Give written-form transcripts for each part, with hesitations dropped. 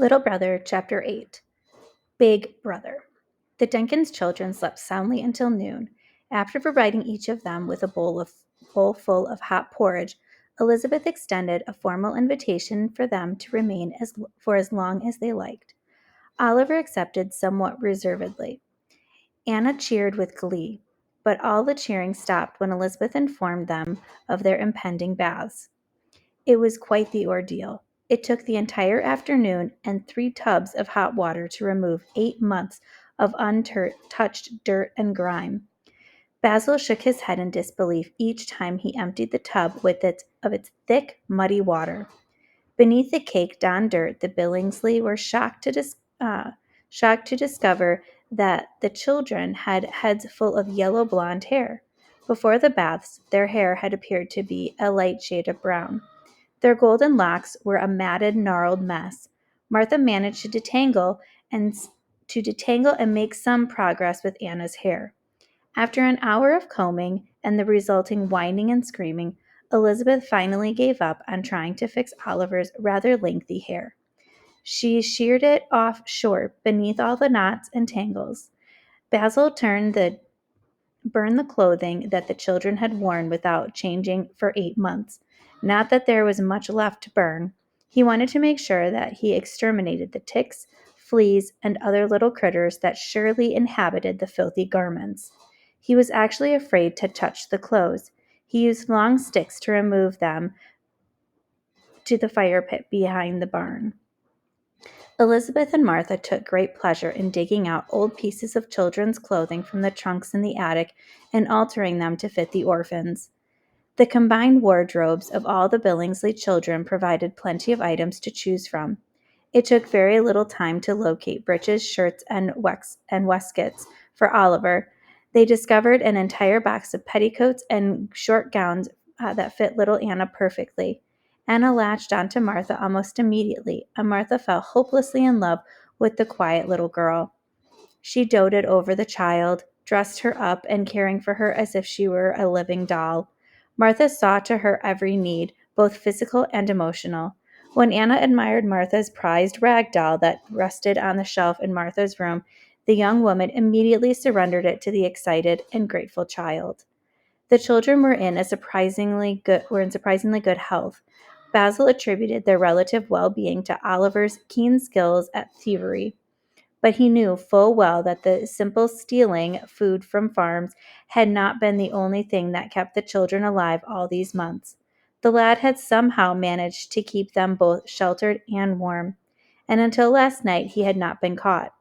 Little Brother, Chapter 8. Big Brother. The Jenkins children slept soundly until noon. After providing each of them with a bowl full of hot porridge, Elizabeth extended a formal invitation for them to remain for as long as they liked. Oliver accepted somewhat reservedly. Anna cheered with glee, but all the cheering stopped when Elizabeth informed them of their impending baths. It was quite the ordeal. It took the entire afternoon and 3 tubs of hot water to remove 8 months of untouched dirt and grime. Basil shook his head in disbelief each time he emptied the tub of its thick, muddy water. Beneath the caked-on dirt, the Billingsley were shocked to discover that the children had heads full of yellow blonde hair. Before the baths, their hair had appeared to be a light shade of brown. Their golden locks were a matted, gnarled mess. Martha managed and to detangle and make some progress with Anna's hair. After an hour of combing and the resulting whining and screaming, Elizabeth finally gave up on trying to fix Oliver's rather lengthy hair. She sheared it off short beneath all the knots and tangles. Basil burned the clothing that the children had worn without changing for 8 months. Not that there was much left to burn. He wanted to make sure that he exterminated the ticks, fleas, and other little critters that surely inhabited the filthy garments. He was actually afraid to touch the clothes. He used long sticks to remove them to the fire pit behind the barn. Elizabeth and Martha took great pleasure in digging out old pieces of children's clothing from the trunks in the attic and altering them to fit the orphans. The combined wardrobes of all the Billingsley children provided plenty of items to choose from. It took very little time to locate breeches, shirts, and waistcoats for Oliver. They discovered an entire box of petticoats and short gowns that fit little Anna perfectly. Anna latched onto Martha almost immediately, and Martha fell hopelessly in love with the quiet little girl. She doted over the child, dressed her up, and caring for her as if she were a living doll. Martha saw to her every need, both physical and emotional. When Anna admired Martha's prized rag doll that rested on the shelf in Martha's room, the young woman immediately surrendered it to the excited and grateful child. The children were in surprisingly good health. Basil attributed their relative well-being to Oliver's keen skills at thievery, but he knew full well that the simple stealing food from farms had not been the only thing that kept the children alive all these months. The lad had somehow managed to keep them both sheltered and warm, and until last night he had not been caught.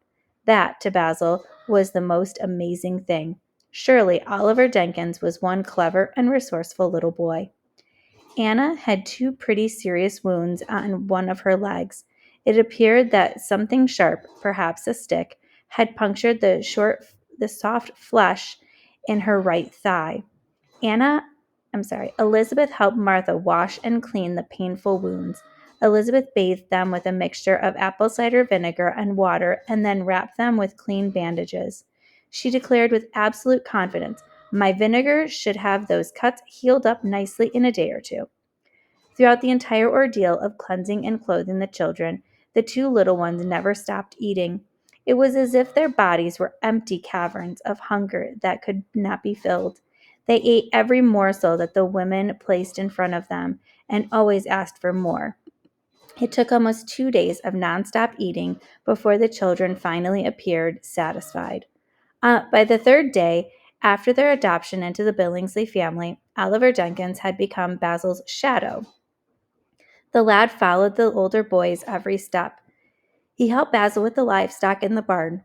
That, to Basil, was the most amazing thing. Surely Oliver Jenkins was one clever and resourceful little boy. Anna had 2 pretty serious wounds on one of her legs. It appeared that something sharp, perhaps a stick, had punctured the soft flesh in her right thigh. Elizabeth helped Martha wash and clean the painful wounds. Elizabeth bathed them with a mixture of apple cider vinegar and water and then wrapped them with clean bandages. She declared with absolute confidence, "My vinegar should have those cuts healed up nicely in a day or 2." Throughout the entire ordeal of cleansing and clothing the children, the 2 little ones never stopped eating. It was as if their bodies were empty caverns of hunger that could not be filled. They ate every morsel that the women placed in front of them and always asked for more. It took almost 2 days of nonstop eating before the children finally appeared satisfied. By the 3rd day, after their adoption into the Billingsley family, Oliver Jenkins had become Basil's shadow. The lad followed the older boy's every step. He helped Basil with the livestock in the barn.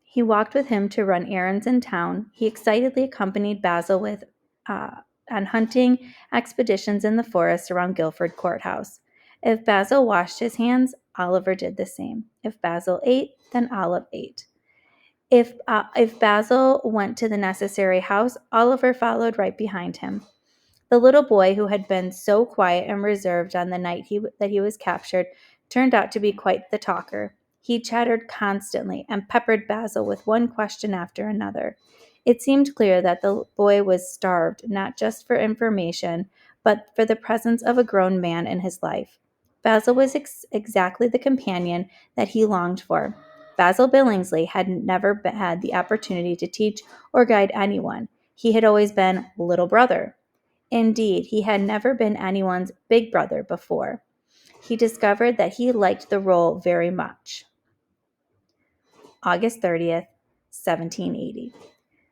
He walked with him to run errands in town. He excitedly accompanied Basil on hunting expeditions in the forest around Guilford Courthouse. If Basil washed his hands, Oliver did the same. If Basil ate, then Olive ate. If Basil went to the necessary house, Oliver followed right behind him. The little boy who had been so quiet and reserved on the night that he was captured turned out to be quite the talker. He chattered constantly and peppered Basil with one question after another. It seemed clear that the boy was starved not just for information, but for the presence of a grown man in his life. Basil was exactly the companion that he longed for. Basil Billingsley had never had the opportunity to teach or guide anyone. He had always been little brother. Indeed, he had never been anyone's big brother before. He discovered that he liked the role very much. August 30th, 1780.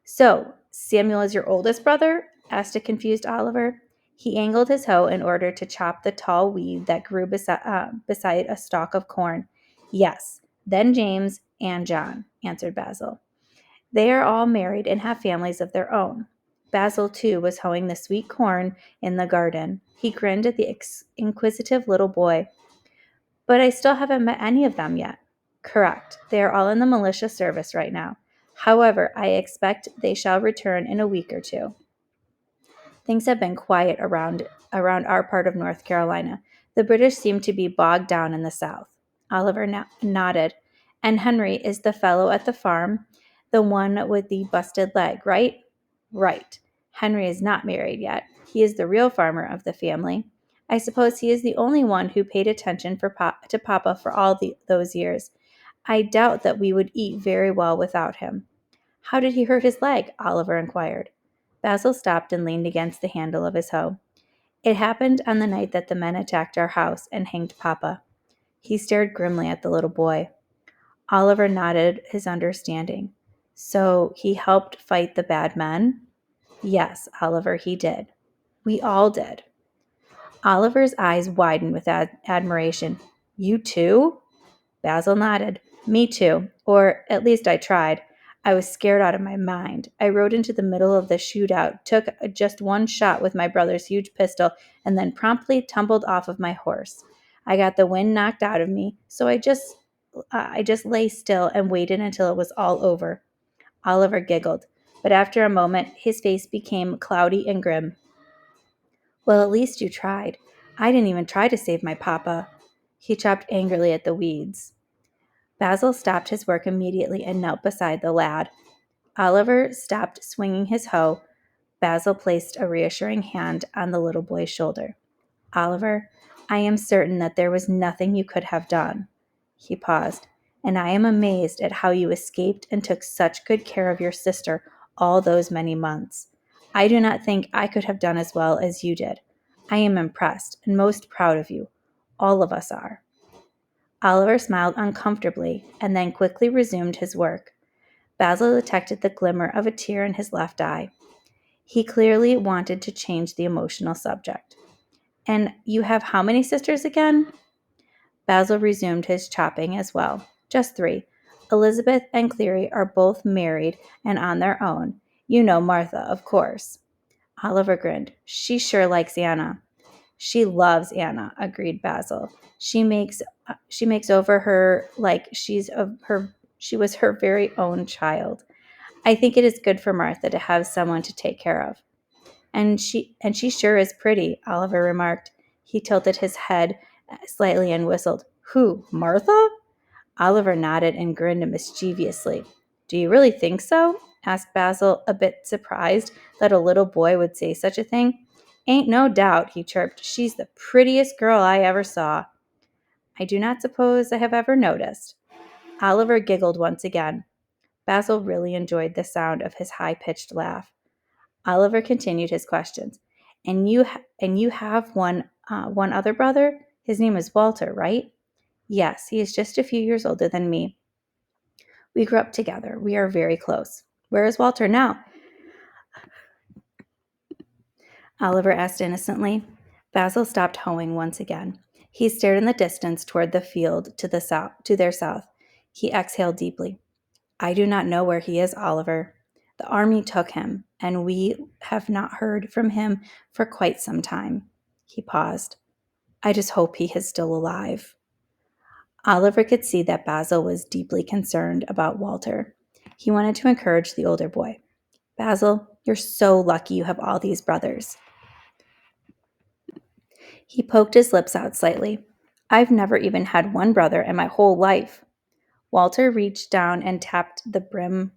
So, Samuel is your oldest brother? Asked a confused Oliver. He angled his hoe in order to chop the tall weed that grew beside a stalk of corn. Yes, then James and John, answered Basil. They are all married and have families of their own. Basil, too, was hoeing the sweet corn in the garden. He grinned at the inquisitive little boy. But I still haven't met any of them yet. Correct. They are all in the militia service right now. However, I expect they shall return in a week or two. Things have been quiet around our part of North Carolina. The British seem to be bogged down in the South. Oliver nodded. And Henry is the fellow at the farm, the one with the busted leg, right? Right. Henry is not married yet. He is the real farmer of the family. I suppose he is the only one who paid attention to Papa for all those years. I doubt that we would eat very well without him. How did he hurt his leg? Oliver inquired. Basil stopped and leaned against the handle of his hoe. It happened on the night that the men attacked our house and hanged Papa. He stared grimly at the little boy. Oliver nodded his understanding. So he helped fight the bad men? Yes, Oliver, he did. We all did. Oliver's eyes widened with admiration. You too? Basil nodded. Me too. Or at least I tried. I was scared out of my mind. I rode into the middle of the shootout, took just one shot with my brother's huge pistol, and then promptly tumbled off of my horse. I got the wind knocked out of me, so I just lay still and waited until it was all over. Oliver giggled, but after a moment his face became cloudy and grim. Well, at least you tried. I didn't even try to save my papa. He chopped angrily at the weeds. Basil stopped his work immediately and knelt beside the lad. Oliver stopped swinging his hoe. Basil placed a reassuring hand on the little boy's shoulder. Oliver, I am certain that there was nothing you could have done. He paused. And I am amazed at how you escaped and took such good care of your sister all those many months. I do not think I could have done as well as you did. I am impressed and most proud of you. All of us are. Oliver smiled uncomfortably and then quickly resumed his work. Basil detected the glimmer of a tear in his left eye. He clearly wanted to change the emotional subject. And you have how many sisters again? Basil resumed his chopping as well. Just 3. Elizabeth and Cleary are both married and on their own. You know Martha, of course. Oliver grinned. She sure likes Anna. She loves Anna, agreed Basil. She makes over her like she was her very own child. I think it is good for Martha to have someone to take care of. And she sure is pretty, Oliver remarked. He tilted his head slightly and whistled. Who, Martha? Oliver nodded and grinned mischievously. Do you really think so? Asked Basil, a bit surprised that a little boy would say such a thing. Ain't no doubt, he chirped. She's the prettiest girl I ever saw. I do not suppose I have ever noticed. Oliver giggled once again. Basil really enjoyed the sound of his high-pitched laugh. Oliver continued his questions. And you have one other brother? His name is Walter, right? Yes, he is just a few years older than me. We grew up together. We are very close. Where is Walter now? Oliver asked innocently. Basil stopped hoeing once again. He stared in the distance toward the field to their south. He exhaled deeply. I do not know where he is, Oliver. The army took him, and we have not heard from him for quite some time. He paused. I just hope he is still alive. Oliver could see that Basil was deeply concerned about Walter. He wanted to encourage the older boy. Basil, you're so lucky you have all these brothers. He poked his lips out slightly. I've never even had one brother in my whole life. Walter reached down and tapped the brim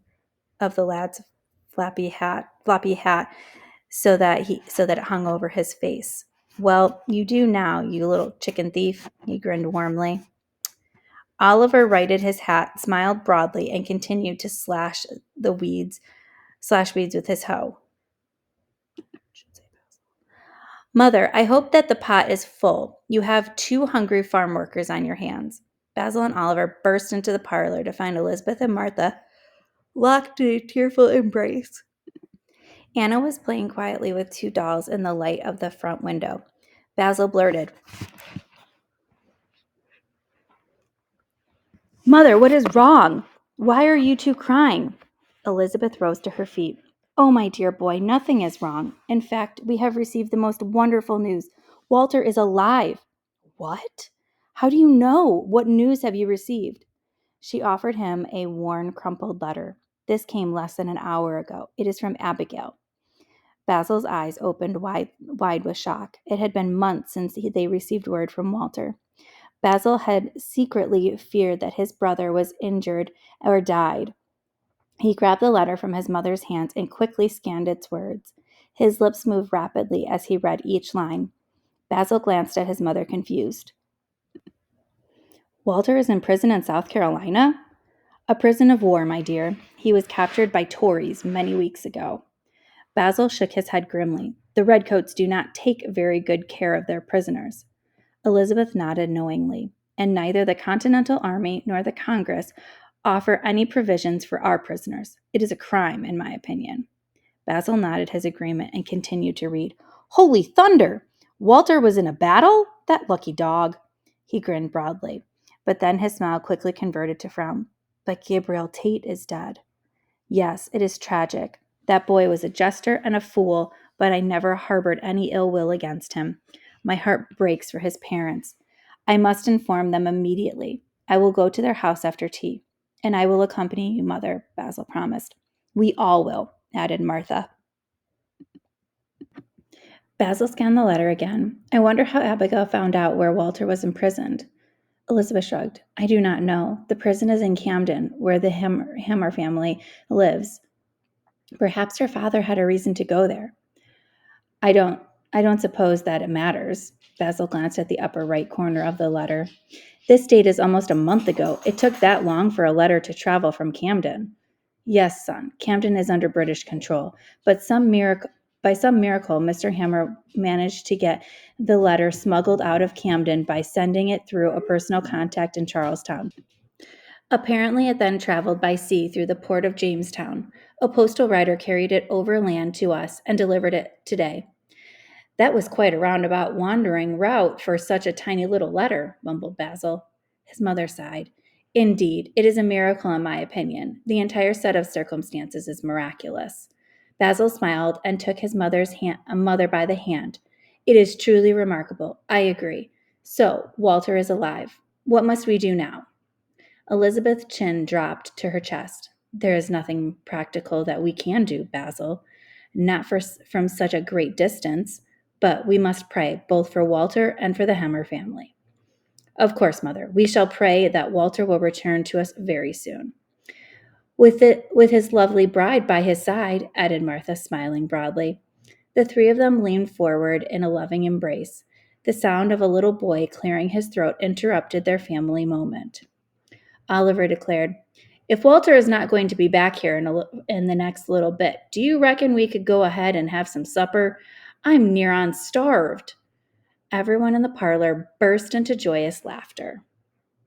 of the lad's floppy hat so that it hung over his face. Well, you do now, you little chicken thief, he grinned warmly. Oliver righted his hat, smiled broadly, and continued to slash weeds with his hoe. Mother, I hope that the pot is full. You have 2 hungry farm workers on your hands. Basil and Oliver burst into the parlor to find Elizabeth and Martha locked in a tearful embrace. Anna was playing quietly with 2 dolls in the light of the front window. Basil blurted, Mother, what is wrong? Why are you two crying? Elizabeth rose to her feet. Oh, my dear boy, nothing is wrong. In fact, we have received the most wonderful news. Walter is alive. What? How do you know? What news have you received? She offered him a worn, crumpled letter. This came less than an hour ago. It is from Abigail. Basil's eyes opened wide with shock. It had been months since they received word from Walter. Basil had secretly feared that his brother was injured or died. He grabbed the letter from his mother's hands and quickly scanned its words. His lips moved rapidly as he read each line. Basil glanced at his mother, confused. Walter is in prison in South Carolina? A prison of war, my dear. He was captured by Tories many weeks ago. Basil shook his head grimly. The redcoats do not take very good care of their prisoners. Elizabeth nodded knowingly. And neither the Continental Army nor the Congress offer any provisions for our prisoners. It is a crime, in my opinion. Basil nodded his agreement and continued to read. Holy thunder! Walter was in a battle? That lucky dog. He grinned broadly, but then his smile quickly converted to frown. But Gabriel Tate is dead. Yes, it is tragic. That boy was a jester and a fool, but I never harbored any ill will against him. My heart breaks for his parents. I must inform them immediately. I will go to their house after tea. And I will accompany you, Mother, Basil promised. We all will, added Martha. Basil scanned the letter again. I wonder how Abigail found out where Walter was imprisoned. Elizabeth shrugged. I do not know. The prison is in Camden, where the Hammer family lives. Perhaps her father had a reason to go there. I don't suppose that it matters. Basil glanced at the upper right corner of the letter. This date is almost a month ago. It took that long for a letter to travel from Camden. Yes, son, Camden is under British control, but by some miracle, Mr. Hammer managed to get the letter smuggled out of Camden by sending it through a personal contact in Charlestown. Apparently, it then traveled by sea through the port of Jamestown. A postal rider carried it overland to us and delivered it today. That was quite a roundabout, wandering route for such a tiny little letter, mumbled Basil. His mother sighed. Indeed, it is a miracle in my opinion. The entire set of circumstances is miraculous. Basil smiled and took his mother by the hand. It is truly remarkable. I agree. So, Walter is alive. What must we do now? Elizabeth's chin dropped to her chest. There is nothing practical that we can do, Basil. Not from such a great distance, but we must pray, both for Walter and for the Hammer family. Of course, Mother. We shall pray that Walter will return to us very soon. With his lovely bride by his side, added Martha, smiling broadly. The three of them leaned forward in a loving embrace. The sound of a little boy clearing his throat interrupted their family moment. Oliver declared, If Walter is not going to be back here in the next little bit, do you reckon we could go ahead and have some supper? I'm near on starved. Everyone in the parlor burst into joyous laughter.